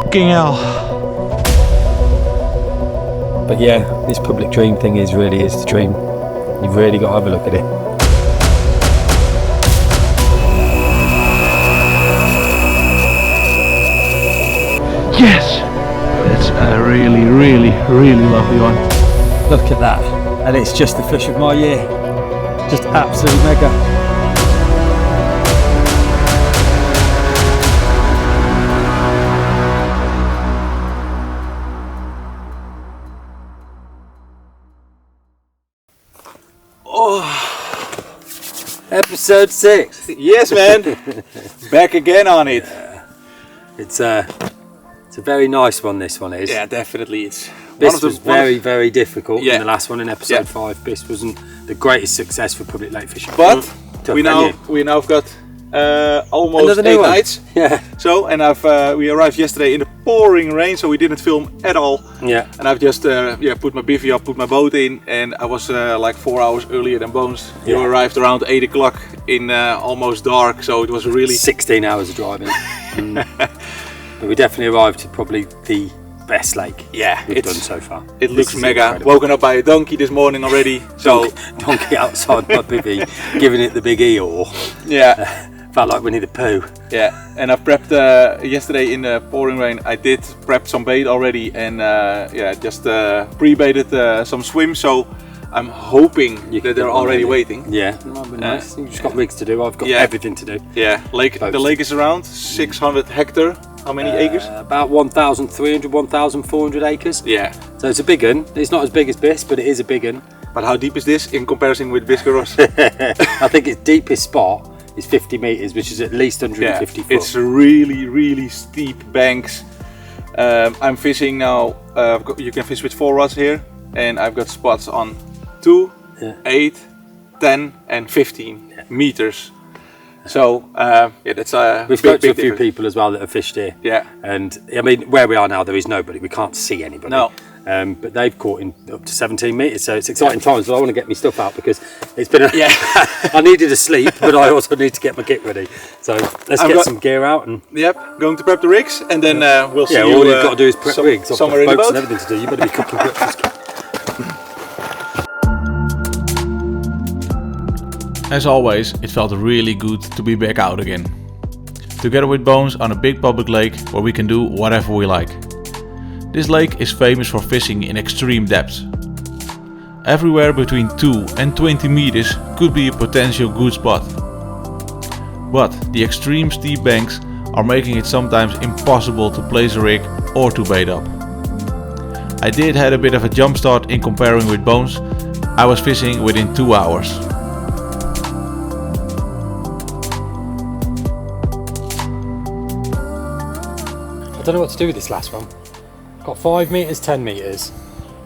Fucking hell. But yeah, this public dream thing is the dream. You've really got to have a look at it. Yes! That's a really, really, really lovely one. Look at that. And it's just the fish of my year. Just absolute mega. Episode 6. Yes, man. Back again on it. It's a very nice one, this one is. Yeah, definitely. It's This was very difficult in Yeah. the last one in episode 5. This wasn't the greatest success for public lake fishing. But Tough we venue. now got almost Another new 8 one. nights. Yeah. So, and we arrived yesterday in the pouring rain, so we didn't film at all. Yeah. And I've just put my bivvy up, put my boat in, and I was like 4 hours earlier than Bones. You Yeah. arrived around 8 o'clock in almost dark, so it was really 16 hours of driving. But we definitely arrived to probably the best lake we've done so far. It looks This is mega. incredible. Woken up by a donkey this morning already. So Donkey outside my bivvy, giving it the big Eeyore. yeah. Felt like Winnie the Pooh. Yeah, and I prepped yesterday in the pouring rain. I did prep some bait already, and just pre-baited some swims. So I'm hoping that they're already waiting. Yeah, that might be nice. You've just got rigs to do. I've got Yeah. everything to do. Yeah, the lake is around 600 hectare. How many acres? About 1,300, 1,400 acres. Yeah, So it's a big one. It's not as big as this, but it is a big one. but how deep is this in comparison with Biscaros? I think its deepest spot is 50 metres, which is at least 150 foot. It's really steep banks. I'm fishing now. You can fish with 4 rods here, and I've got spots on 2, 8, 10, and 15 meters. So that's a We've big spoken to a few difference. people as well that have fished here. Yeah. And I mean, where we are now, there is nobody. We can't see anybody. No. But they've caught in up to 17 metres, so it's exciting times. But I want to get my stuff out because it's been I needed to sleep, but I also need to get my kit ready. So let's get some gear out and. Yep, going to prep the rigs, and then we'll see. Yeah, all you've got to do is prep rigs. Somewhere in the boats boat. and everything to do. You better be cooking breakfast. As always, it felt really good to be back out again. Together with Bones on a big public lake where we can do whatever we like. This lake is famous for fishing in extreme depths. Everywhere between 2 and 20 meters could be a potential good spot. But the extreme steep banks are making it sometimes impossible to place a rig or to bait up. I did had a bit of a jump start in comparing with Bones. I was fishing within 2 hours. I don't know what to do with this last one. Got 5 metres, 10 metres.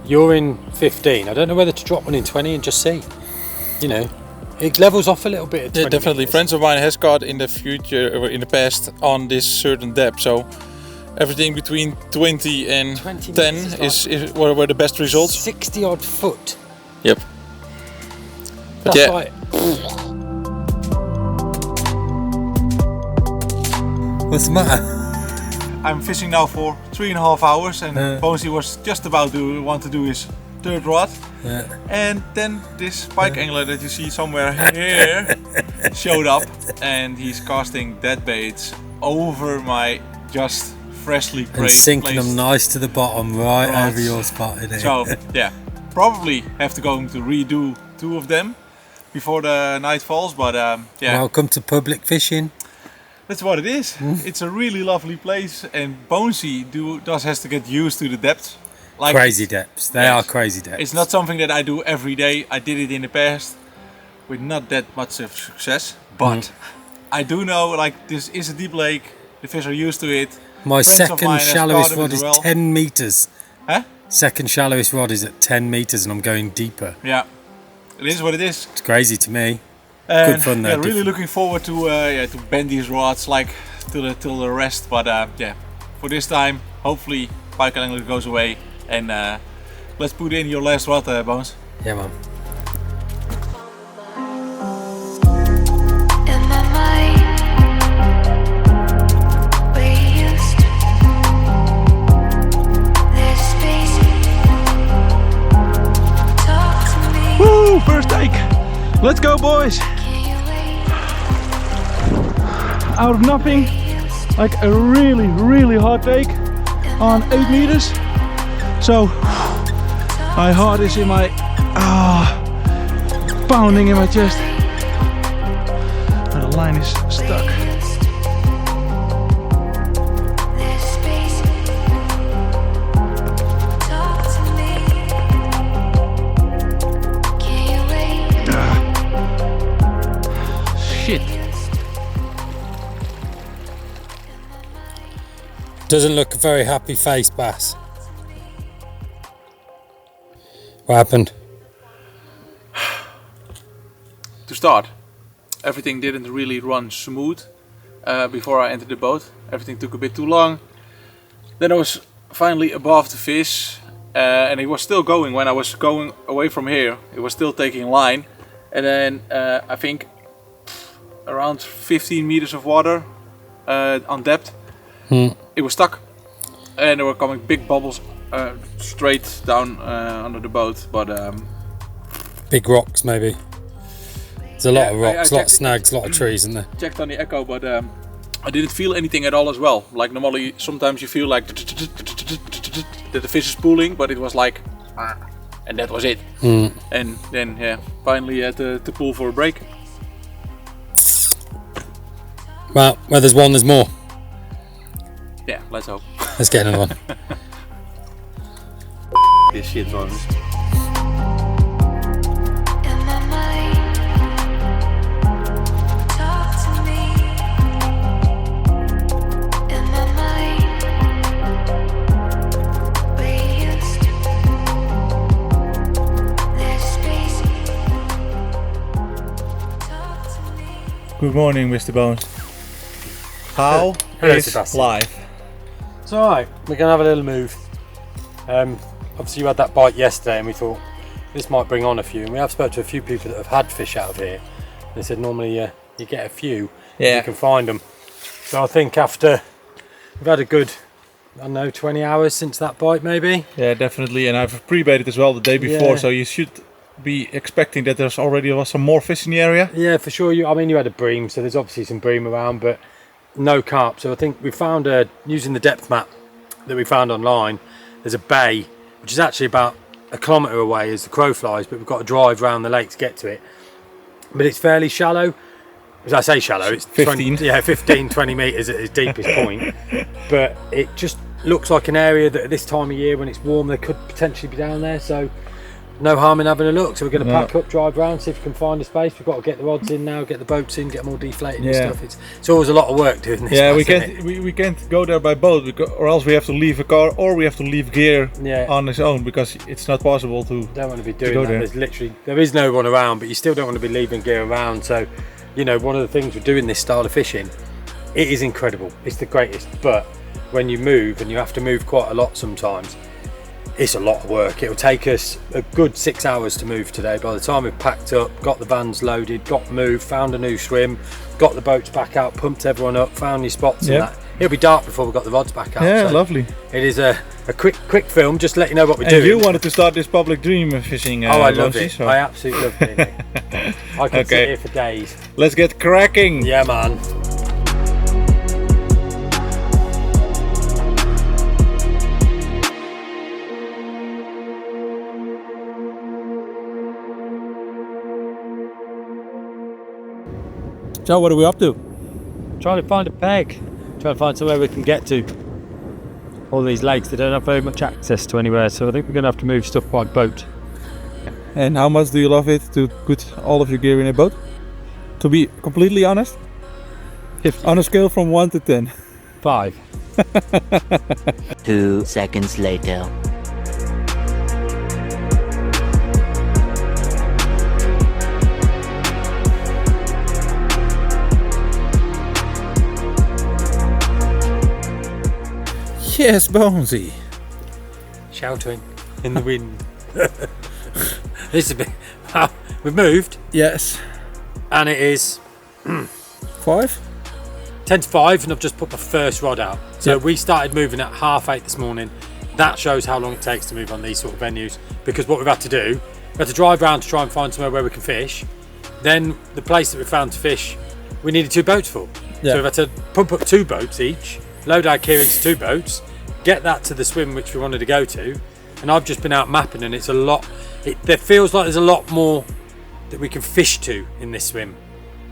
You're in 15. I don't know whether to drop one in 20 and just see. You know, it levels off a little bit at 20 definitely. metres. Friends of mine has caught in the future or in the past on this certain depth. So everything between 20 and 20 10 meters is were the best results. 60 odd foot. Yep. That's Yeah. like. What's the matter? I'm fishing now for 3.5 hours, and Bonesy was just about to want to do his 3rd rod. And then this spike angler that you see somewhere here showed up, and he's casting dead baits over my just freshly And sinking them nice to the bottom, right rods. over your spot. Innit? So yeah, probably have to go to redo 2 of them before the night falls, but yeah. Welcome to public fishing. That's what it is. It's a really lovely place, and Bonesy has to get used to the depth. Like, Crazy depths. They Yes. are crazy depths. it's not something that I do every day. I did it in the past with not that much of success, but I do know like this is a deep lake. The fish are used to it. My Friends of second mine have shallowest caught them rod as is well. 10 metres. Huh? Second shallowest rod is at 10 metres and I'm going deeper. Yeah, it is what it is. It's crazy to me. And, Good fun though. Yeah, really different. looking forward to bend these rods like till the rest. But yeah, for this time, hopefully pike angler goes away, and let's put in your last rod, Bones. Yeah, man. In my mind, we used to Let's go, boys! Out of nothing, like a really hard take on 8 meters. So my heart is in my pounding in my chest. And the line is stuck. Shit. Doesn't look a very happy face, Bas. What happened? To start, everything didn't really run smooth before I entered the boat. Everything took a bit too long. Then I was finally above the fish and he was still going when I was going away from here. It was still taking line, and then I think around 15 meters of water on depth. It was stuck and there were coming big bubbles straight down under the boat, but Big rocks, maybe. There's a lot of rocks, a lot of snags, a lot of trees in there. checked on the echo, but I didn't feel anything at all as well. Like normally sometimes you feel like that the fish is pulling, but it was like and that was it. And then yeah, finally had to pull for a break. Well, where there's one, there's more. Yeah, let's hope. Let's get another one. This shit, Bones. Good morning, Mr. Bones. How Hello, is Sebastian. life? It's alright, we're going to have a little move. Obviously you had that bite yesterday and we thought this might bring on a few, and we have spoken to a few people that have had fish out of here. They said normally you get a few, if you can find them. So I think after we've had a good, I don't know, 20 hours since that bite maybe. Yeah, definitely. And I've pre-baited as well the day before, Yeah. so you should be expecting that there's already some more fish in the area. Yeah, for sure. I mean, you had a bream, so there's obviously some bream around, but no carp. So I think we found using the depth map that we found online, there's a bay which is actually about 1 kilometre away as the crow flies, but we've got to drive around the lake to get to it. But it's fairly shallow. As I say shallow, it's 15. 20 metres at its deepest point. But it just looks like an area that at this time of year when it's warm there could potentially be down there. So no harm in having a look. So we're going to pack up, drive around, see if we can find a space. We've got to get the rods in now, get the boats in, get them all deflated and stuff. It's always a lot of work doing this. Yeah, Bas, we can't go there by boat, or else we have to leave a car, or we have to leave gear on its own, because it's not possible to. Don't want to be doing go that. there. There is no one around, but you still don't want to be leaving gear around. So, you know, one of the things with doing this style of fishing, it is incredible. It's the greatest. But when you move, and you have to move quite a lot sometimes, it's a lot of work. It'll take us a good 6 hours to move today. By the time we've packed up, got the vans loaded, got moved, found a new swim, got the boats back out, pumped everyone up, found new spots and that. It'll be dark before we got the rods back out. Yeah, so lovely. It is a quick film, just to let you know what we're And doing. you wanted to start this public dream of fishing. I love Bonesy, it. so I absolutely love doing it. I could sit here for days. let's get cracking. Yeah, man. So what are we up to? Trying to find a peg. Trying to find somewhere we can get to. All these lakes, they don't have very much access to anywhere, so I think we're going to have to move stuff by boat. And how much do you love it to put all of your gear in a boat? To be completely honest, on a scale from 1 to 10. 5. 2 seconds later. Yes, Bonesy. Shouting in the wind. This is a bit. We've moved, Yes. and it is 5? 10 to 5, and I've just put my first rod out. So we started moving at 8:30 this morning. That shows how long it takes to move on these sort of venues, because what we've had to do, we had to drive around to try and find somewhere where we can fish. Then the place that we found to fish, we needed 2 boats full. Yeah. So we've had to pump up 2 boats each, load our gear into 2 boats, get that to the swim which we wanted to go to, and I've just been out mapping, and it's a lot. There feels like there's a lot more that we can fish to in this swim.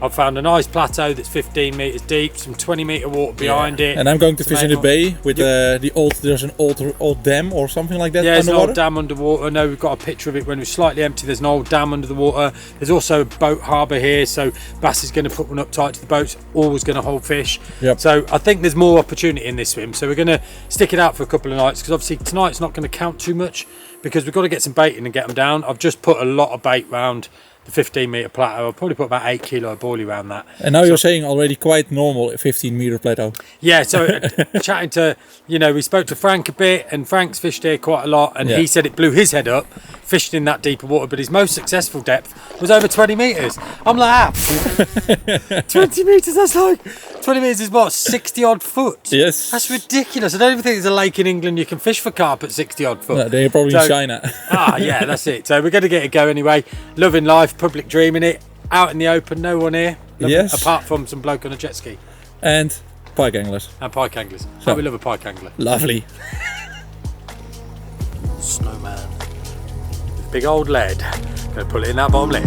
I've found a nice plateau that's 15 metres deep, some 20 metre water behind it. And I'm going to fish in the Some bay with there's an old dam or something like that. Yeah, there's an underwater. old dam underwater. No, we've got a picture of it when it was slightly empty. There's an old dam under the water. There's also a boat harbour here, so Bas is going to put one up tight to the boats, always going to hold fish. Yep. So I think there's more opportunity in this swim. So we're going to stick it out for a couple of nights, because obviously tonight's not going to count too much, because we've got to get some bait in and get them down. I've just put a lot of bait round the 15 metre plateau. I'll probably put about 8 kilo of boilie around that. And now you're saying already quite normal 15 meter plateau. Yeah, so chatting to, we spoke to Frank a bit, and Frank's fished here quite a lot, and he said it blew his head up fishing in that deeper water, but his most successful depth was over 20 metres. I'm like, 20 metres, that's like, 20 metres is what, 60 odd foot? Yes. That's ridiculous. I don't even think there's a lake in England you can fish for carp at 60 odd foot. No, they're probably in China. Yeah, that's it. So we're going to get it go anyway. Loving life, public dreaming it, out in the open, no one here. Yes. Apart from some bloke on a jet ski. And pike anglers. And pike anglers. So- We love a pike angler. Lovely. Snowman. With big old lead. Gonna put it in that bottom lip.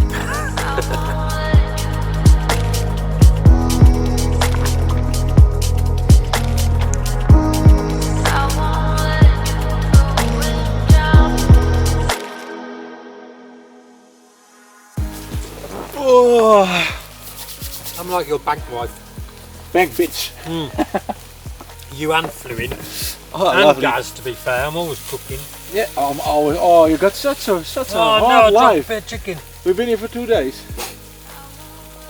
I'm like your bank wife. Bank bitch. You and fluid. Oh, And lovely. Gaz, to be fair. I'm always cooking. Yeah, I'm always. Oh, you got such a hard I dropped life. a chicken. We've been here for 2 days.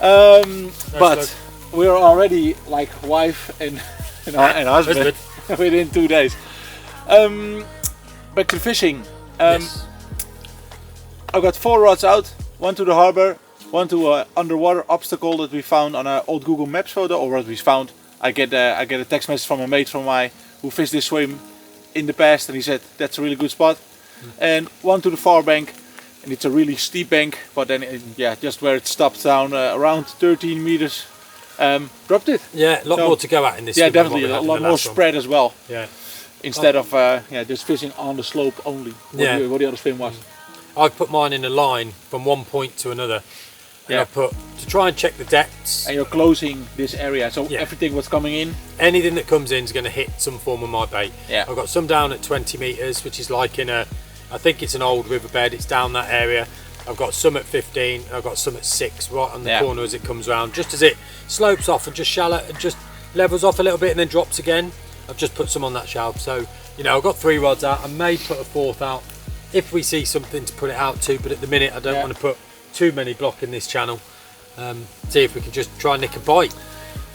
But look. we're already like wife and husband within 2 days. Back to fishing. Yes. I've got 4 rods out. One to the harbor, one to an underwater obstacle that we found on an old Google Maps photo, or what we found. I get a text message from a mate from mine who fished this swim in the past, and he said that's a really good spot. And one to the far bank, and it's a really steep bank, but then just where it stops down around 13 meters, dropped it. Yeah, a lot more to go at in this. Yeah, swim than what definitely we a had in lot the more last one. spread as well. Yeah. Instead of just fishing on the slope only. What the other swim was. I've put mine in a line from one point to another. And I put to try and check the depths. And you're closing this area, so everything was coming in. Anything that comes in is going to hit some form of my bait. Yeah. I've got some down at 20 metres, which is like I think it's an old riverbed, it's down that area. I've got some at 15, and I've got some at 6, right on the corner as it comes round. Just as it slopes off and just shallow, and just levels off a little bit and then drops again. I've just put some on that shelf. So, I've got 3 rods out. I may put a 4th out if we see something to put it out to, but at the minute I don't want to put too many blocking this channel. See if we can just try and nick a bite.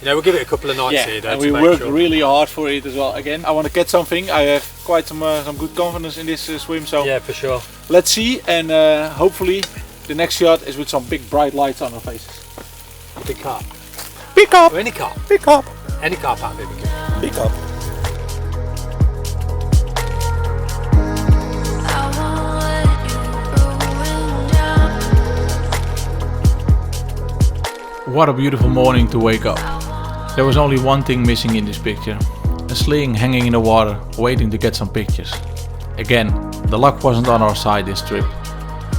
We'll give it a couple of nights here though. And we worked really hard for it as well. Again, I want to get something. I have quite some good confidence in this swim, so yeah, for sure. Let's see, and hopefully the next shot is with some big bright lights on our faces. Big carp. Big carp! Or any carp. Big carp! Any carp out there we go. Big carp. What a beautiful morning to wake up. There was only one thing missing in this picture. A sling hanging in the water, waiting to get some pictures. Again, the luck wasn't on our side this trip.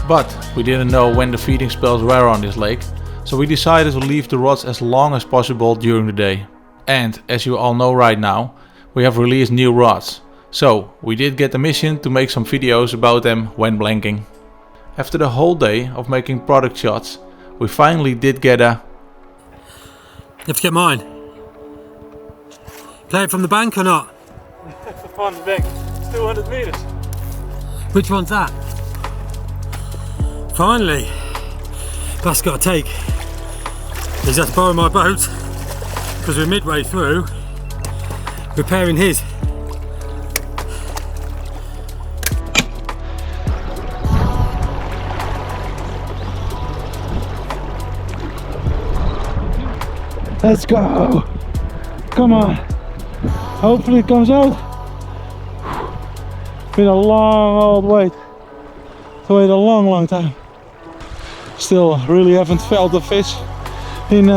But we didn't know when the feeding spells were on this lake, so we decided to leave the rods as long as possible during the day. And as you all know right now, we have released new rods. So we did get the mission to make some videos about them when blanking. After the whole day of making product shots, we finally did get a... You have to get mine. Play it from the bank or not? From the bank. It's 200 meters. Which one's that? Finally, Bas got a take. He's had to borrow my boat because we're midway through repairing his. Let's go! Come on! Hopefully it comes out. Been a long old wait. To wait a long time. Still really haven't felt the fish in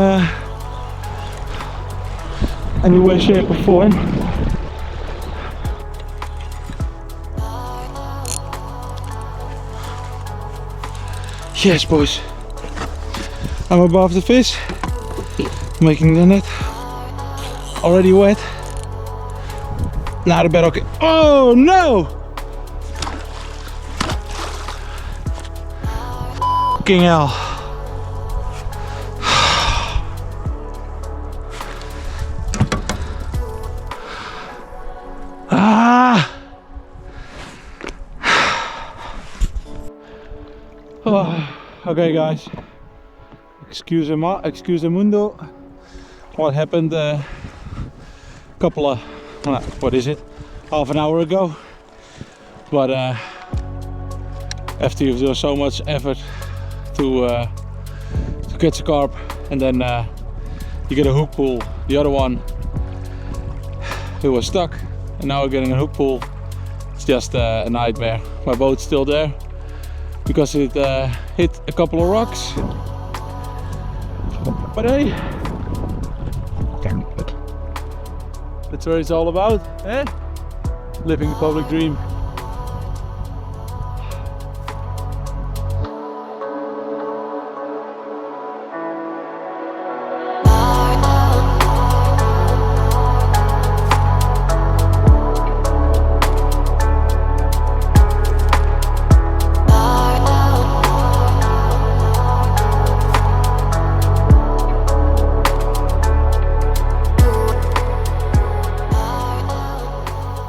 any way, shape or form. Yes, boys, I'm above the fish, making the net already wet. Now the bed, okay. Oh no! Fucking hell. Oh, okay guys, excuse the mundo. What happened a couple of, what is it, half an hour ago, but after you've done so much effort to catch a carp, and then you get a hook pull, the other one who was stuck, and now we're getting a hook pull. It's just a nightmare. My boat's still there because it hit a couple of rocks, but hey, that's what it's all about, eh? Living the public dream.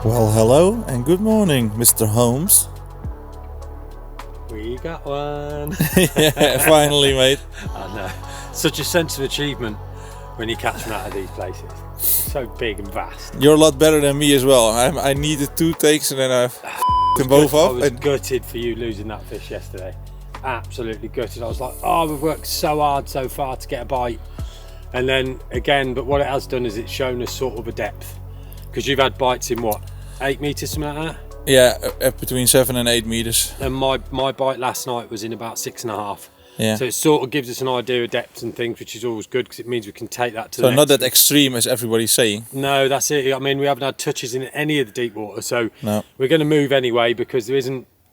Well, hello and good morning, Mr. Holmes. We got one. Yeah, finally, mate. I know. Such a sense of achievement when you catch them out of these places. So big and vast. You're a lot better than me as well. I needed 2 takes and then I've them both I up. was gutted for you losing that fish yesterday. Absolutely gutted. I was like, oh, we've worked so hard so far to get a bite. And then again, but what it has done is it's shown us sort of a depth. Because you've had bites in what, 8 metres, something like that? Yeah, between 7 and 8 meters. And my bite last night was in about 6.5. Yeah. So it sort of gives us an idea of depth and things, which is always good because it means we can take that to So the not next. that extreme as everybody's saying. No, that's it. I mean, we haven't had touches in any of the deep water, so No. we're going to move anyway because there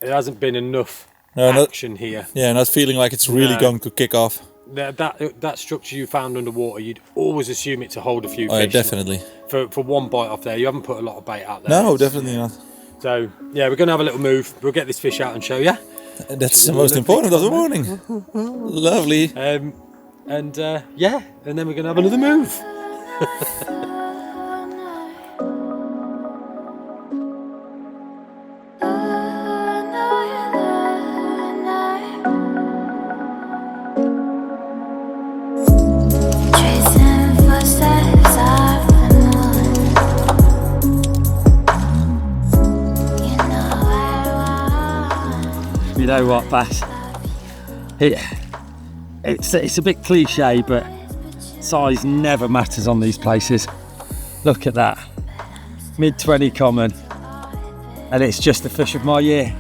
hasn't been enough action here. Yeah, not feeling like it's really going to kick off. That structure you found underwater, you'd always assume it to hold a few Oh, yeah, fish. definitely. For one bite off there, you haven't put a lot of bait out there. No, definitely not. So yeah, we're going to have a little move. We'll get this fish out and show you. That's the most important of the morning. Lovely. Yeah, and then we're going to have another move. You know what, Bas? It's a bit cliche, but size never matters on these places. Look at that. Mid-20 common. And it's just the fish of my year.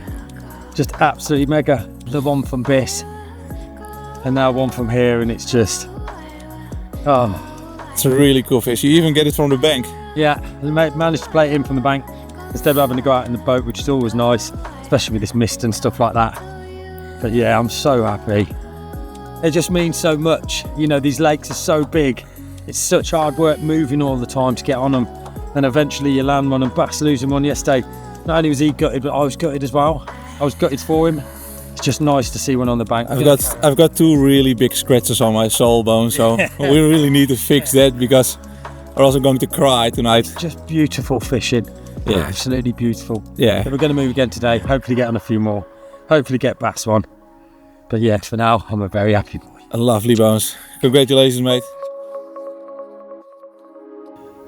Just absolutely mega. The one from Bas. And now one from here, and it's just... Oh. It's a really cool fish. You even get it from the bank. Yeah, we managed to play it in from the bank instead of having to go out in the boat, which is always nice, especially with this mist and stuff like that. But yeah, I'm so happy. It just means so much. You know, these lakes are so big. It's such hard work moving all the time to get on them. And eventually you land one, and Bas losing one yesterday. Not only was he gutted, but I was gutted as well. I was gutted for him. It's just nice to see one on the bank. I've got 2 really big scratches on my sole bone, so we really need to fix that because we're also going to cry tonight. Just beautiful fishing. Yeah. Absolutely beautiful. Yeah. So we're going to move again today. Hopefully get on a few more. Hopefully get Bas one. But yeah, for now, I'm a very happy boy. A lovely Bones. Congratulations, mate.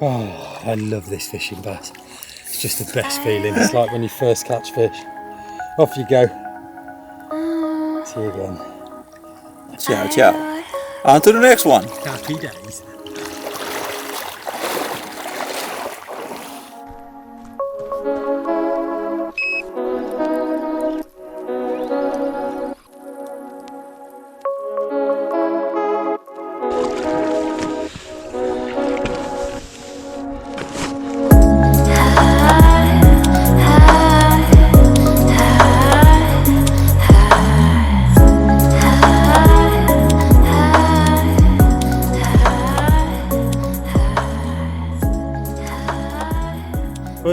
Oh, I love this fishing, Bas. It's just the best feeling. It's like when you first catch fish. Off you go. See you again. Ciao, ciao. On to the next one. Happy days.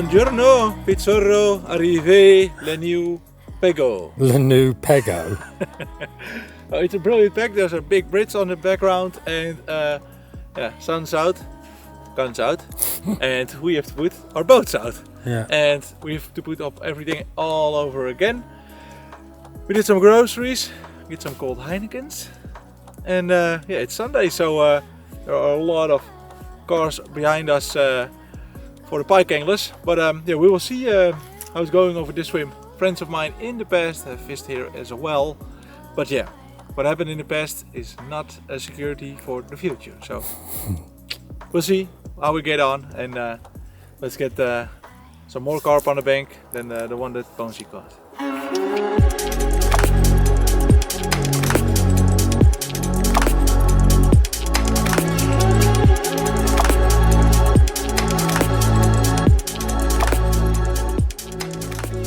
Buongiorno, pizzorro, arrivé, le new pego. Le new pego. Oh, it's a brilliant pack. There's a big bridge on the background, and yeah, sun's out, guns out, and we have to put our boats out. Yeah. And we have to put up everything all over again. We did some groceries, get some cold Heinekens, and yeah, it's Sunday, so there are a lot of cars behind us for the pike anglers. But yeah, we will see how it's going over this swim. Friends of mine in the past have fished here as well, but yeah, what happened in the past is not a security for the future. So we'll see how we get on, and let's get some more carp on the bank than the one that Bonesy caught.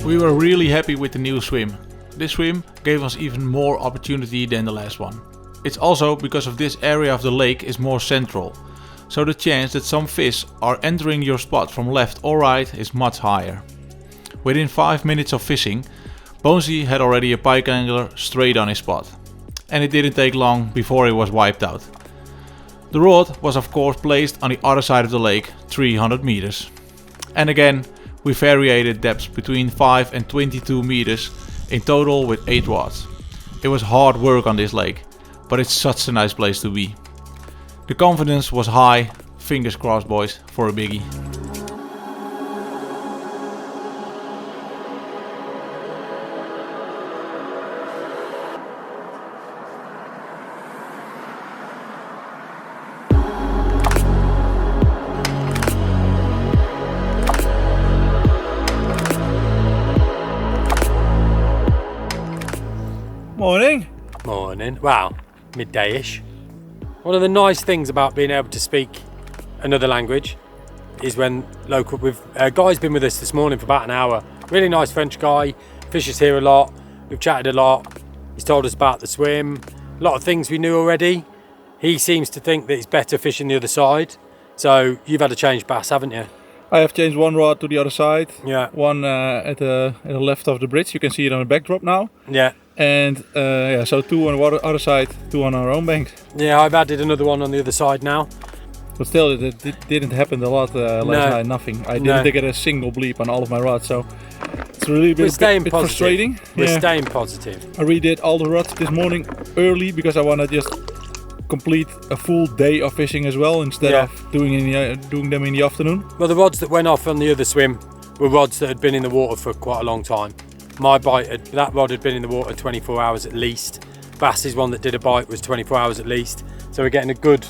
We were really happy with the new swim. This swim gave us even more opportunity than the last one. It's also because of this area of the lake is more central, so the chance that some fish are entering your spot from left or right is much higher. Within 5 minutes of fishing, Bonesy had already a pike angler straight on his spot, and it didn't take long before he was wiped out. The rod was of course placed on the other side of the lake, 300 meters. And again, we variated depths between 5 and 22 meters, in total with 8 rods. It was hard work on this lake, but it's such a nice place to be. The confidence was high, fingers crossed boys for a biggie. Morning! Morning. Wow, midday-ish. One of the nice things about being able to speak another language is when local. Guy's been with us this morning for about an hour. Really nice French guy. Fishes here a lot. We've chatted a lot. He's told us about the swim. A lot of things we knew already. He seems to think that it's better fishing the other side. So you've had a change, Bas, haven't you? I have changed one rod to the other side. Yeah. One at the left of the bridge. You can see it on the backdrop now. Yeah. And yeah, so 2 on the other side, 2 on our own bank. Yeah, I've added another one on the other side now. But still, it didn't happen a lot last night. Nothing. I didn't get a single bleep on all of my rods, so it's really a bit frustrating. We're staying positive. I redid all the rods this morning early because I want to just complete a full day of fishing as well instead of doing them in the afternoon. Well, the rods that went off on the other swim were rods that had been in the water for quite a long time. My bite, that rod had been in the water 24 hours at least. Bass's one that did a bite was 24 hours at least. So we're getting a good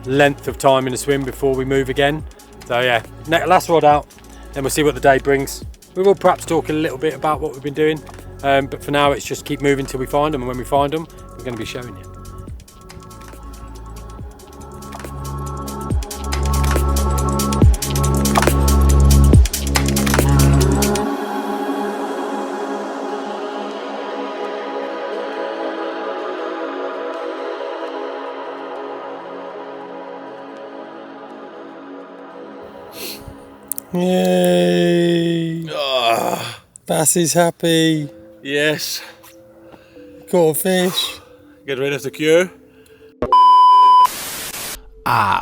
length of time in the swim before we move again. So yeah, last rod out, then we'll see what the day brings. We will perhaps talk a little bit about what we've been doing, but for now it's just keep moving till we find them, and when we find them, we're going to be showing you. Yay! Bas is happy. Yes. Caught a fish. Get rid of the cure.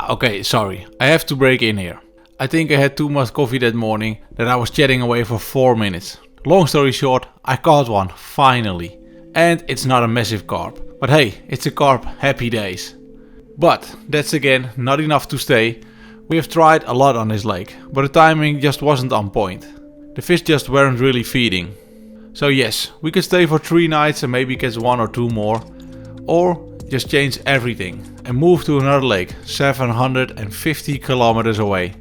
Okay, sorry. I have to break in here. I think I had too much coffee that morning that I was chatting away for 4 minutes. Long story short, I caught one, finally. And it's not a massive carp. But hey, it's a carp, happy days. But that's again not enough to stay. We have tried a lot on this lake, but the timing just wasn't on point. The fish just weren't really feeding. So yes, we could stay for 3 nights and maybe catch 1 or 2 more. Or just change everything and move to another lake 750 kilometers away.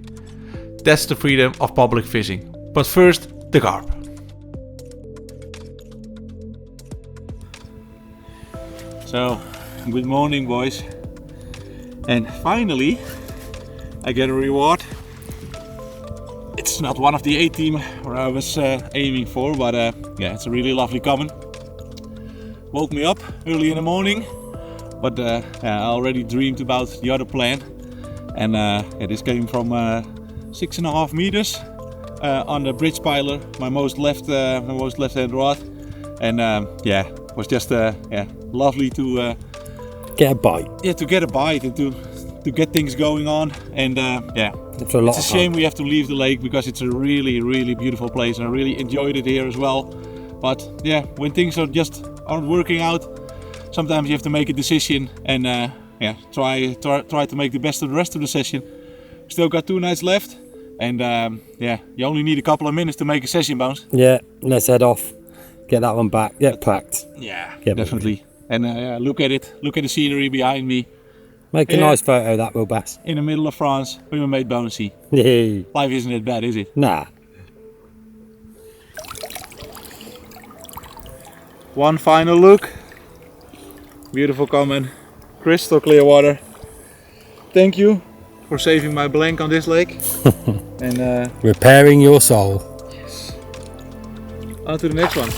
That's the freedom of public fishing. But first, the carp. So, good morning boys. And finally, I get a reward. It's not one of the 18 where I was aiming for, but yeah, it's a really lovely common. Woke me up early in the morning, but yeah, I already dreamed about the other plan. And this came from 6.5 meters on the bridge piler, my most left-hand rod, and yeah, it was just lovely to Get a bite. yeah, to get a bite and to get things going on. And yeah, After a lot it's a of shame we have to leave the lake because it's a really beautiful place, and I really enjoyed it here as well. But yeah, when things aren't working out, sometimes you have to make a decision and yeah, try to make the best of the rest of the session. Still got 2 nights left, and yeah, you only need a couple of minutes to make a session, Bones. Yeah, let's head off. Get that one back. Get packed. Yeah, Get definitely. And yeah, look at it. Look at the scenery behind me. Make a Yeah. nice photo, that will, Bas. In the middle of France with my mate Bonesy. Yay. Life isn't that bad, is it? Nah. One final look. Beautiful comment. Crystal clear water. Thank you for saving my blank on this lake. And Repairing your soul. on to the next one.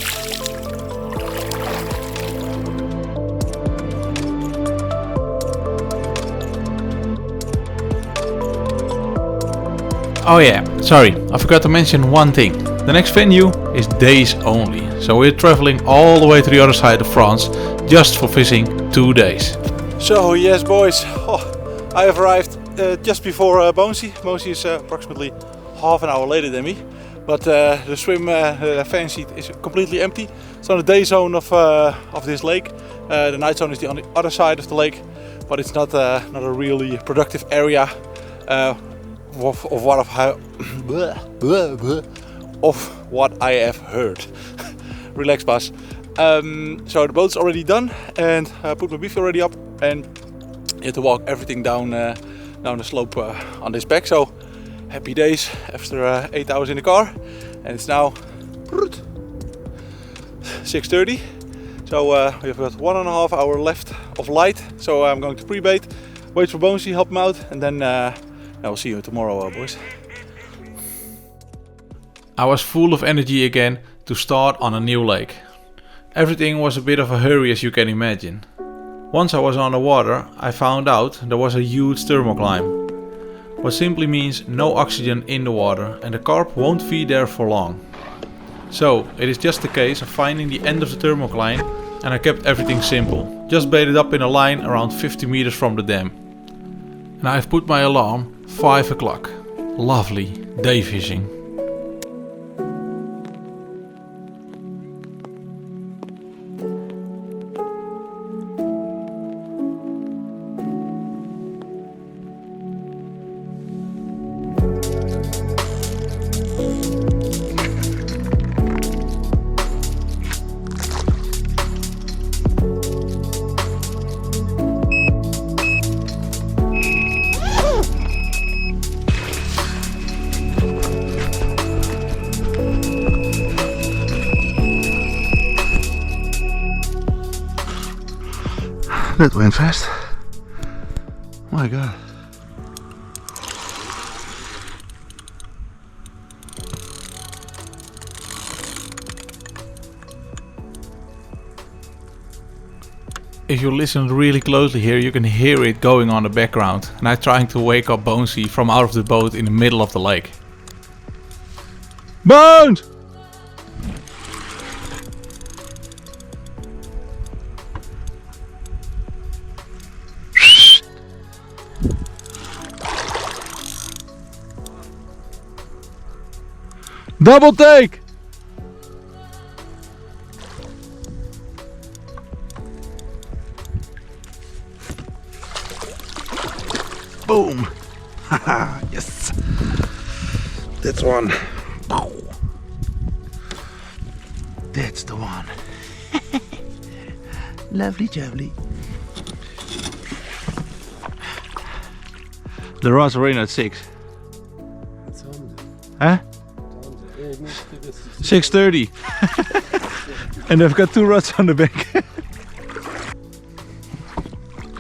Oh yeah, sorry, I forgot to mention one thing. The next venue is days only, so we're traveling all the way to the other side of France just for fishing 2 days. So yes, boys, I have arrived just before Bonesy. Bonesy is approximately half an hour later than me, but the swim fan seat is completely empty. It's on the day zone of this lake. The night zone is on the other side of the lake, but it's not a really productive area of what I have heard. Relax, Bas. So the boat's already done, and I put my beefy already up, and you have to walk everything down the slope on this back. So happy days after 8 hours in the car, and it's now 6:30. So we have got 1.5 hours left of light. So I'm going to pre-bait, wait for Bonesy, help him out, and then I will see you tomorrow, boys. I was full of energy again to start on a new lake. Everything was a bit of a hurry, as you can imagine. Once I was on the water, I found out there was a huge thermocline, what simply means no oxygen in the water, and the carp won't feed there for long. So it is just a case of finding the end of the thermocline, and I kept everything simple. Just baited up in a line around 50 meters from the dam. And I've put my alarm 5 o'clock. Lovely day fishing. That went fast. My God. If you listen really closely here, you can hear it going on in the background, and I'm trying to wake up Bonesy from out of the boat in the middle of the lake. Bones! Double take! Boom! Haha, yes! That's one. That's the one. Lovely jubbly. The rods were in at 6. Huh? 6:30. And I've got 2 rods on the bank.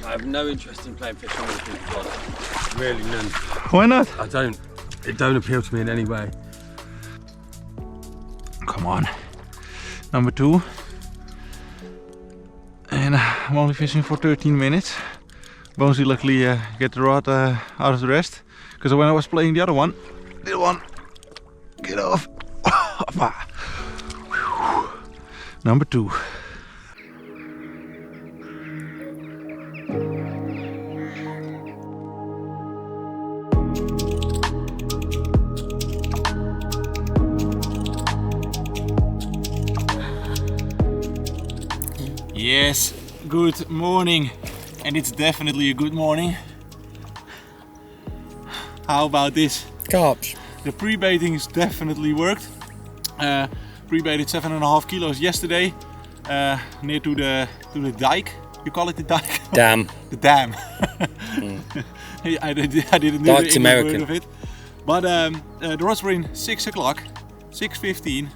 I have no interest in playing fishing with people. Really none. Why not? I don't. It don't appeal to me in any way. Come on. Number 2. And I'm only fishing for 13 minutes. Bonesy luckily get the rod out of the rest. Because when I was playing the other one get off. Number 2. Yes, good morning, and it's definitely a good morning. How about this? Carps. The pre-baiting's definitely worked. Pre-baited 7.5 kilos yesterday, near to the dike. You call it the dike? Dam. The dam. I didn't know the English word of it. But the rods were in 6 o'clock, 6:15,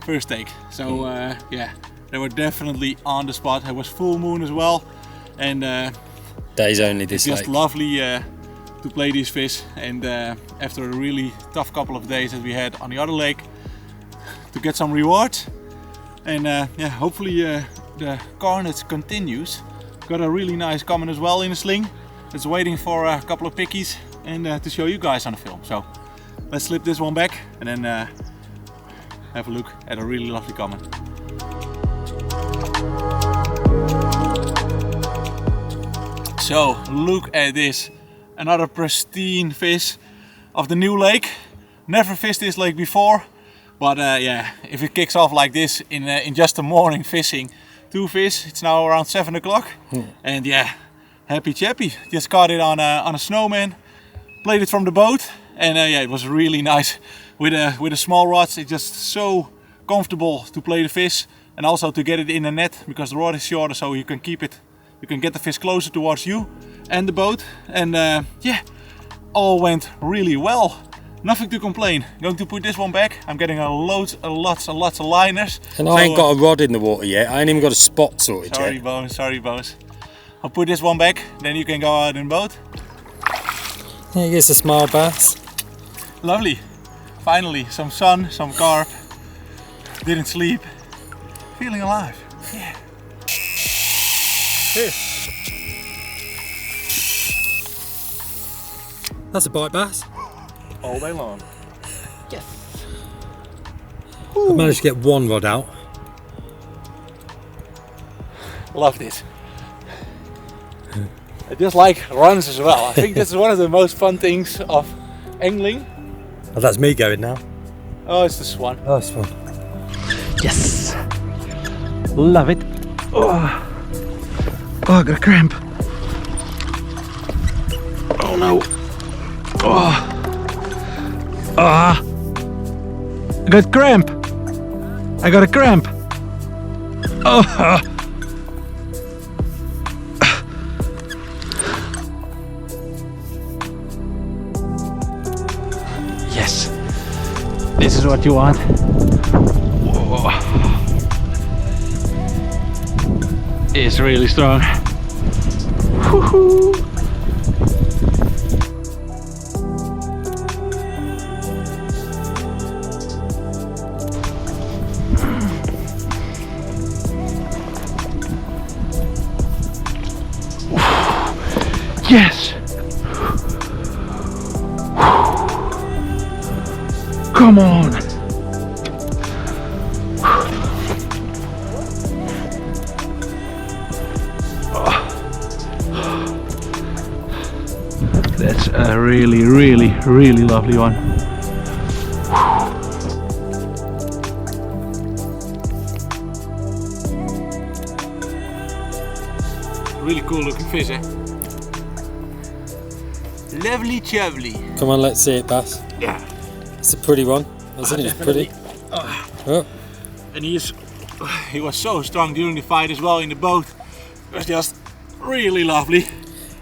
first take. So yeah, they were definitely on the spot. It was full moon as well, and Days only this just lake. lovely to play these fish. And after a really tough couple of days that we had on the other lake, to get some rewards. And yeah, hopefully the carnage continues. Got a really nice common as well in the sling. It's waiting for a couple of pickies and to show you guys on the film. So let's slip this one back and then have a look at a really lovely common. So look at this, another pristine fish of the new lake. Never fished this lake before, but yeah, if it kicks off like this in just the morning fishing, 2 fish. It's now around 7 o'clock, and yeah, happy chappy. Just caught it on a snowman, played it from the boat, and yeah, it was really nice with a small rods. It's just so comfortable to play the fish and also to get it in the net because the rod is shorter, so you can keep it. You can get the fish closer towards you and the boat, and yeah, all went really well. Nothing to complain. Going to put this one back. I'm getting lots of liners. And I ain't got a rod in the water yet. I ain't even got a spot sorted sorry, yet. Bones, sorry, Bones. I'll put this one back, then you can go out in the boat. There he gets a small bass. Lovely. Finally, some sun, some carp. Didn't sleep. Feeling alive. Yeah. Here. That's a bite bass. All day long. I managed to get one rod out. Love this. I just like runs as well. I think this is one of the most fun things of angling. Oh, that's me going now. Oh, it's the swan. Oh, it's fun. Yes! Love it. Oh, I got a cramp. Oh no. Oh. Ah. I got cramp. I got a cramp. Oh. Yes. This is what you want. Whoa. It's really strong. Woohoo! Yes! Come on! That's a really lovely one. Really cool looking fish, eh? Lovely chovely. Come on, let's see it, Bas. Yeah. It's a pretty one, isn't it? Pretty. Oh. And he was so strong during the fight as well in the boat. It was just really lovely.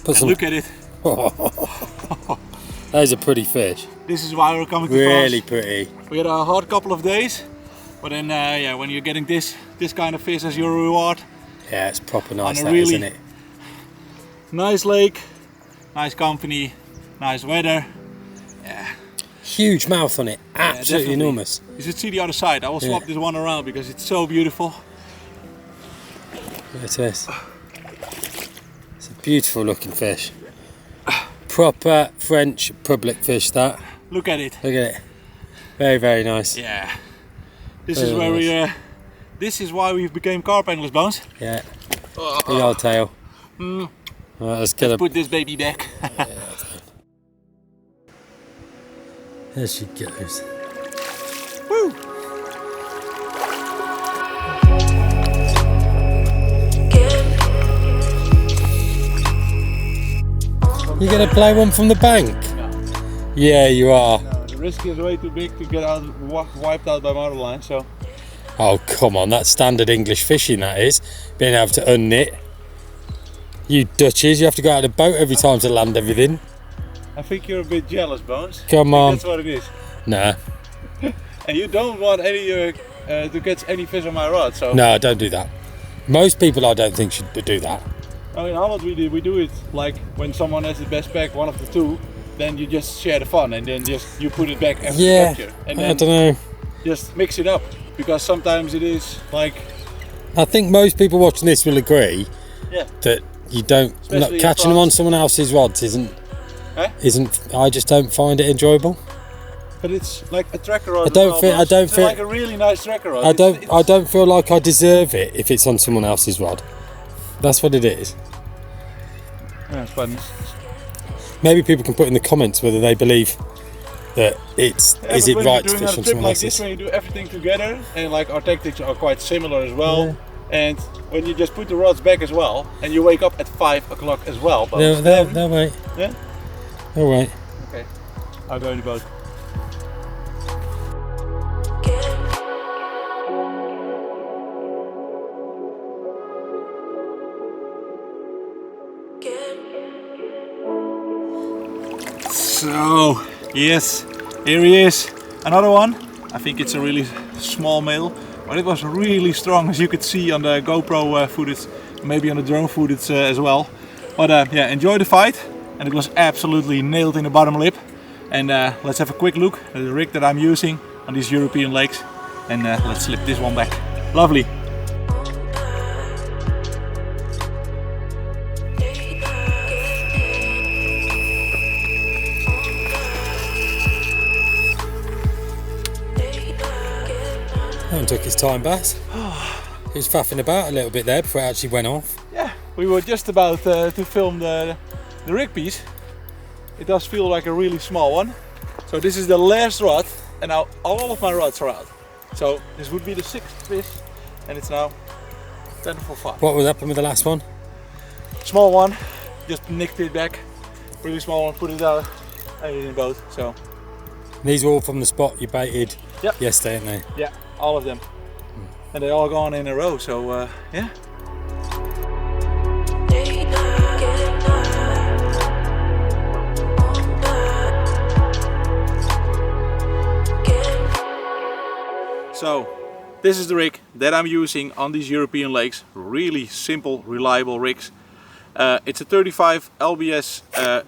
And look at it. That is a pretty fish. This is why we're coming to Really France. pretty. We had a hard couple of days, but then yeah, when you're getting this kind of fish as your reward, Yeah, it's proper nice, a that, really- isn't it? nice lake, nice company, nice weather. Huge mouth on it, absolutely definitely. enormous. You should see the other side. I will swap this one around because it's so beautiful. Look at this. It's a beautiful looking fish. Proper French public fish, that. Look at it. Look at it. Very, very nice. Yeah. This Very is where nice. this is why we became carp anglers, Bones. Yeah. Big old tail. Mm. Right, let's get Let's her. put this baby back. There she goes. Woo! You're gonna play one from the bank? Yeah, you are. No, the risk is way too big to get out, wiped out by motorline, so. Oh, come on, that's standard English fishing, that is. Being able to unknit. You Dutchies, you have to go out of the boat every time to land everything. I think you're a bit jealous, Bones. Come on. That's what it is. Nah. And you don't want any to catch any fish on my rod, so. No, don't do that. Most people I don't think should do that. I mean, how we do it like when someone has the best pack, one of the two, then you just share the fun and then just you put it back after the capture. And I then don't know. just mix it up, because sometimes it is like. I think most people watching this will agree Yeah. that you don't, Especially not in catching them on France. someone else's rods isn't, I just don't find it enjoyable. But it's like a tracker rod. I don't as well, feel- I Bones. don't It's feel- like a really nice tracker rod. I don't feel like I deserve it if it's on someone else's rod. That's what it is. Yeah, it's fun. Maybe people can put in the comments whether they believe that is Yeah, it but when right you're to doing fish a on trip someone like else's. this, when you do everything together, and like our tactics are quite similar as well, and when you just put the rods back as well, and you wake up at 5 o'clock as well. Bones, They'll wait. Yeah? They'll wait. Okay, I'll go in the boat. So, yes, here he is. Another one. I think it's a really small male, but it was really strong, as you could see on the GoPro footage, maybe on the drone footage as well. But yeah, enjoy the fight, and it was absolutely nailed in the bottom lip. And let's have a quick look at the rig that I'm using on these European lakes, and let's slip this one back. Lovely. That one took his time, Bas. He was faffing about a little bit there before it actually went off. Yeah, we were just about to film the rig piece. It does feel like a really small one. So this is the last rod, and now all of my rods are out. So this would be the 6th fish, and it's now 10 for 5. What would happen with the last one? Small one, just nicked it back. Really small one, put it out, and in the boat. So These are all from the spot you baited Yep. yesterday, aren't they? yeah, all of them, and they all gone in a row. So yeah. So this is the rig that I'm using on these European lakes. Really simple, reliable rigs. It's a 35 LBS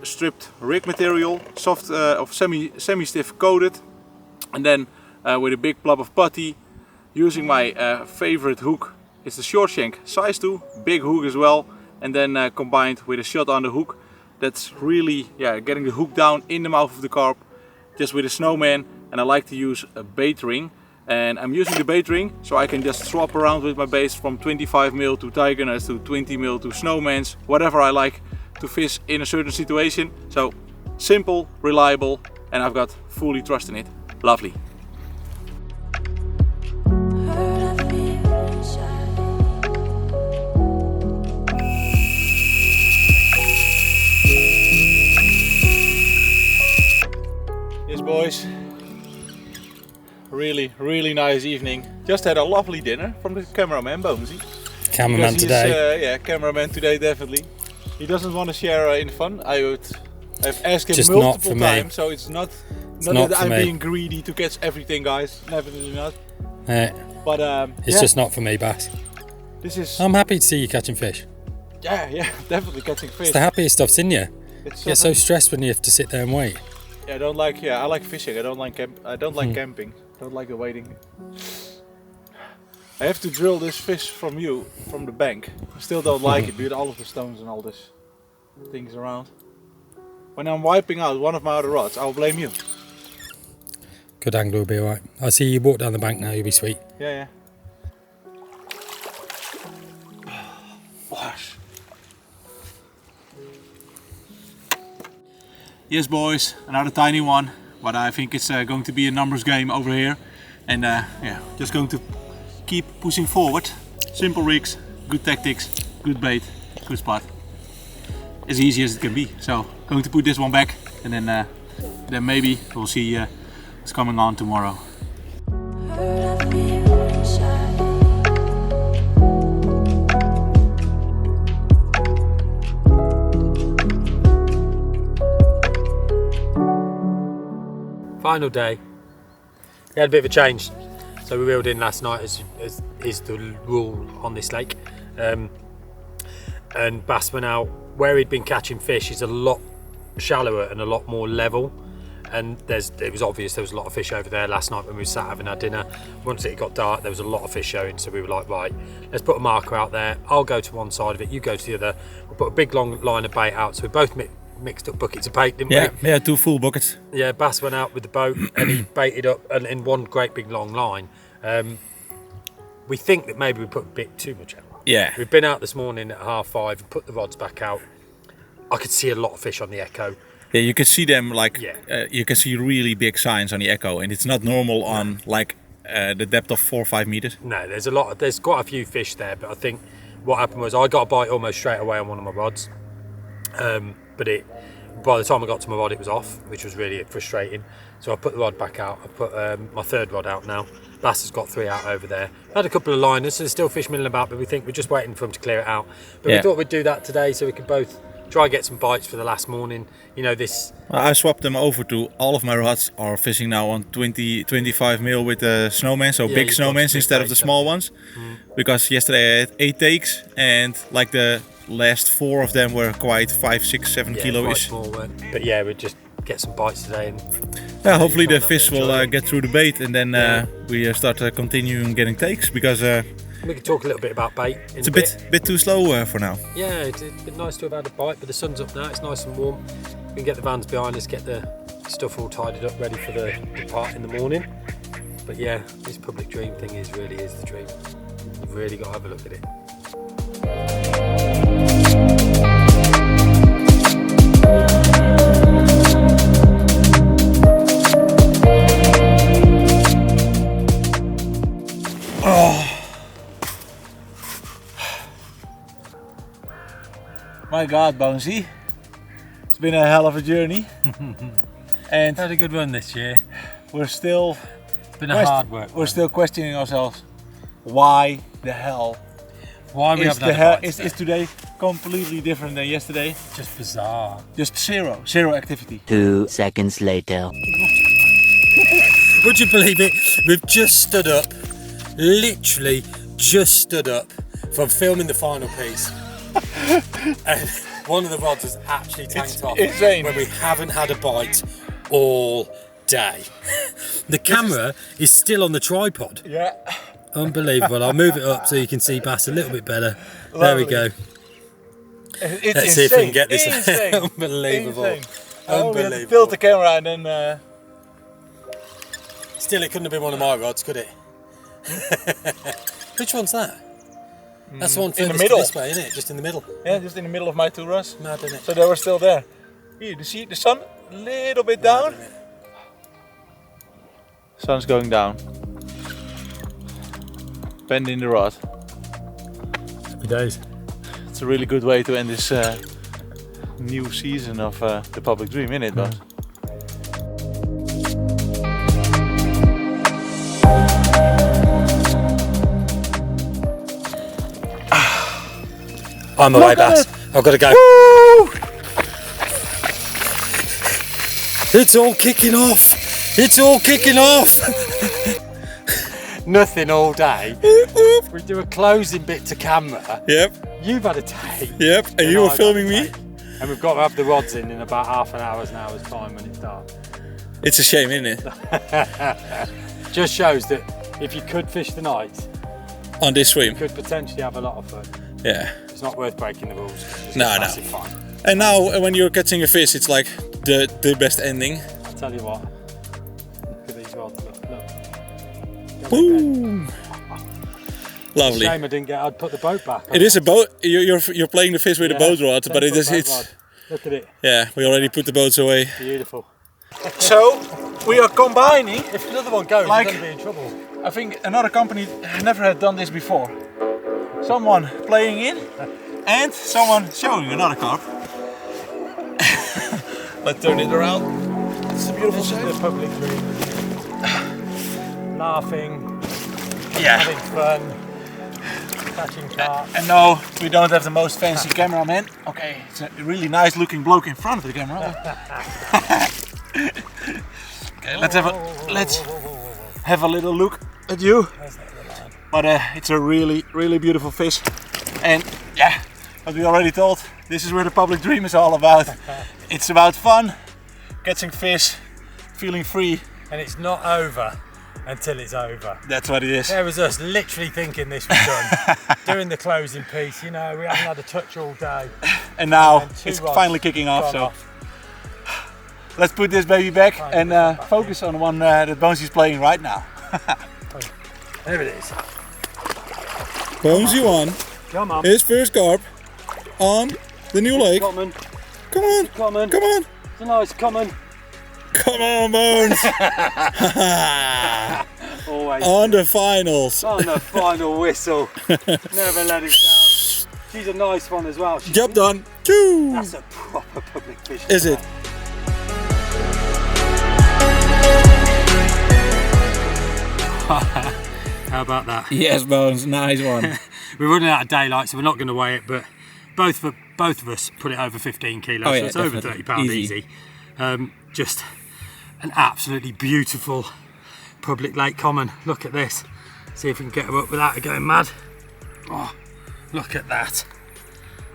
stripped rig material, soft of semi-stiff coated, and then with a big blob of putty, using my favorite hook. It's the short shank size 2, big hook as well, and then combined with a shot on the hook. That's really getting the hook down in the mouth of the carp, just with a snowman. And I like to use a bait ring. And I'm using the bait ring so I can just swap around with my baits from 25mm to tiger nuts to 20mm to snowmans, whatever I like to fish in a certain situation. So simple, reliable, and I've got fully trust in it. Lovely. Yes, boys. Really nice evening. Just had a lovely dinner from the cameraman Bonesy. Cameraman Because today. yeah, cameraman today definitely. He doesn't want to share in fun. I've asked him Just not multiple for me. times, so it's not not that for I'm me. being greedy to catch everything, guys. Definitely not. But It's just not for me, Bas. this is I'm happy to see you catching fish. yeah, definitely catching fish. It's the happiest stuff in you. It's You get so stressed when you have to sit there and wait. I don't like I like fishing. I don't like camping. I don't like the waiting. I have to drill this fish from the bank. I still don't like it with all of the stones and all this things around. When I'm wiping out one of my other rods, I'll blame you. Good angle will be alright. I see you walk down the bank now, you'll be sweet. Yeah. Wash. Yes, boys, another tiny one, but I think it's going to be a numbers game over here. And yeah, just going to keep pushing forward. Simple rigs, good tactics, good bait, good spot. As easy as it can be. So going to put this one back, and then maybe we'll see what's coming on tomorrow. Final day. We had a bit of a change, so we reeled in last night, as is the rule on this lake. And Bas went out where he'd been catching fish. Is a lot shallower and a lot more level. And it was obvious there was a lot of fish over there last night when we sat having our dinner. Once it got dark, there was a lot of fish showing, so we were like, right, let's put a marker out there. I'll go to one side of it, you go to the other. We'll put a big long line of bait out, so we both mixed up buckets of bait, didn't we? Yeah, 2 full buckets. Yeah, Bas went out with the boat and he baited up and in one great big long line. We think that maybe we put a bit too much out. Yeah. We've been out this morning at 5:30 and put the rods back out. I could see a lot of fish on the Echo. Yeah, you can see them you can see really big signs on the Echo, and it's not normal on the depth of 4 or 5 meters. No, there's quite a few fish there, but I think what happened was I got a bite almost straight away on one of my rods. But by the time I got to my rod, it was off, which was really frustrating. So I put the rod back out. I put my third rod out now. Bas has got 3 out over there. Had a couple of liners, so there's still fish milling about, but we think we're just waiting for them to clear it out. But we thought we'd do that today so we could both try and get some bites for the last morning. You know, this... I swapped them over to all of my rods are fishing now on 25 mil with the snowman, so big snowmans instead of the small ones. Because yesterday I had 8 takes and like the last 4 of them were quite 5, 6, 7 kilo-ish. But yeah, we'd just get some bites today. And yeah, hopefully the fish will get through the bait, and then we start continuing getting takes, because we could talk a little bit about bait. It's a bit too slow for now. Yeah, it's been nice to have had a bite, but the sun's up now, it's nice and warm. We can get the vans behind us, get the stuff all tidied up, ready for the part in the morning. But yeah, this public dream thing really is the dream. You've really got to have a look at it. My God, Bonesy. It's been a hell of a journey. And had a good run this year. We're still... It's been a hard work. We're still questioning ourselves. Why the hell? Why we haven't had a bite is today completely different than yesterday? Just bizarre. Just zero activity. 2 seconds later. Would you believe it? We've just stood up, literally just stood up from filming the final piece. And one of the rods was actually tanked off insane. When we haven't had a bite all day. The camera is still on the tripod. Yeah. Unbelievable. I'll move it up so you can see Bas a little bit better. There we go. It's Let's see if we can get this. Unbelievable. Insane. Unbelievable. Tilt the camera and then... Still, it couldn't have been one of my rods, could it? Which one's that? That's the one in the middle. This way, isn't it? Just in the middle. Yeah, just in the middle of my 2 rods. Mad, isn't it? So they were still there. Here, you see the sun a little bit down. Sun's going down. Bending the rod. Happy days. It's a really good way to end this new season of the Public Dream, isn't it, Bas? I'm away, Bas. I've got to go. Woo! It's all kicking off. It's all kicking off. Nothing all day. We do a closing bit to camera. Yep. You've had a take. Yep. And you were filming me. And we've got to have the rods in about half an hour's time when it's dark. It's a shame, isn't it? Just shows that if you could fish the night On this swim. you could potentially have a lot of fun. Yeah. It's not worth breaking the rules. It's No, just no. massive fun. And now when you're catching a fish, it's like the best ending. I'll tell you what. Look at these rods. Ooh. Lovely. Shame I didn't get. I'd put the boat back. It is a boat. You're playing the fish with a boat rod, but it is. It's. Look at it. Yeah, we already put the boats away. Beautiful. So we are combining. If another one goes, Like- you're going to be in trouble. I think another company never had done this before. Someone playing in and someone showing another carp. Let's turn it around. It's a beautiful This is shape. the public dream. Laughing, Yeah. having fun, catching carp. And no, we don't have the most fancy cameraman. Okay, it's a really nice looking bloke in front of the camera. Okay, let's have a little look at you. But it's a really beautiful fish. And yeah, as we already told, this is where the public dream is all about. It's about fun, catching fish, feeling free. And it's not over until it's over. That's what it is. There was us literally thinking this was done. Doing the closing piece, you know, we haven't had a touch all day. And now And two it's rods finally kicking off. gone So off. let's put this baby back Finally and put it back focus on the one that Bonesy's playing right now. There it is. Bonesy won Come on. his first carp on the new lake. Common. Come on, Common. come on, It's a nice common. come on, Bones! Always. On the finals. On the final whistle. Never let it down. She's a nice one as well. Job done. Choo! That's a proper public fish. Is it? How about that? Yes, Bones. Nice one. We're running out of daylight, so we're not going to weigh it, but both of us put it over 15 kilos, Oh, so yeah, it's over definitely. £30 Easy. easy. Just an absolutely beautiful public lake common. Look at this. See if we can get her up without her going mad. Oh, look at that.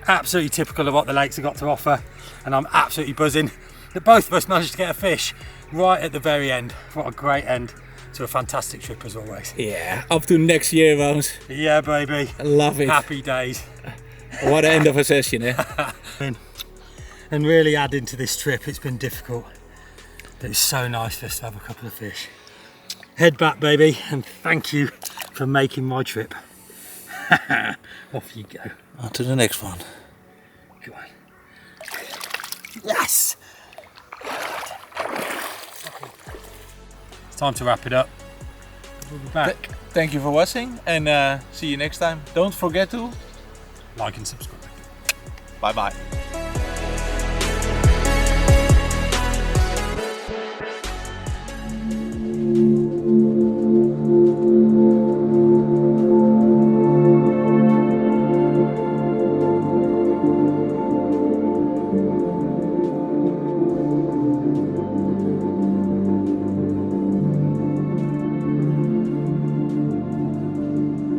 Absolutely typical of what the lakes have got to offer, and I'm absolutely buzzing that both of us managed to get a fish right at the very end. What a great end to a fantastic trip as always. Yeah, up to next year, Bones. Yeah, baby. I love it. Happy days. What an end of a session, eh? And really adding to this trip, it's been difficult. But it's so nice for us to have a couple of fish. Head back, baby, and thank you for making my trip. Off you go. On to the next one. Go on. Yes! It's time to wrap it up. We'll be back. Thank you for watching and see you next time. Don't forget to Like and subscribe. bye bye.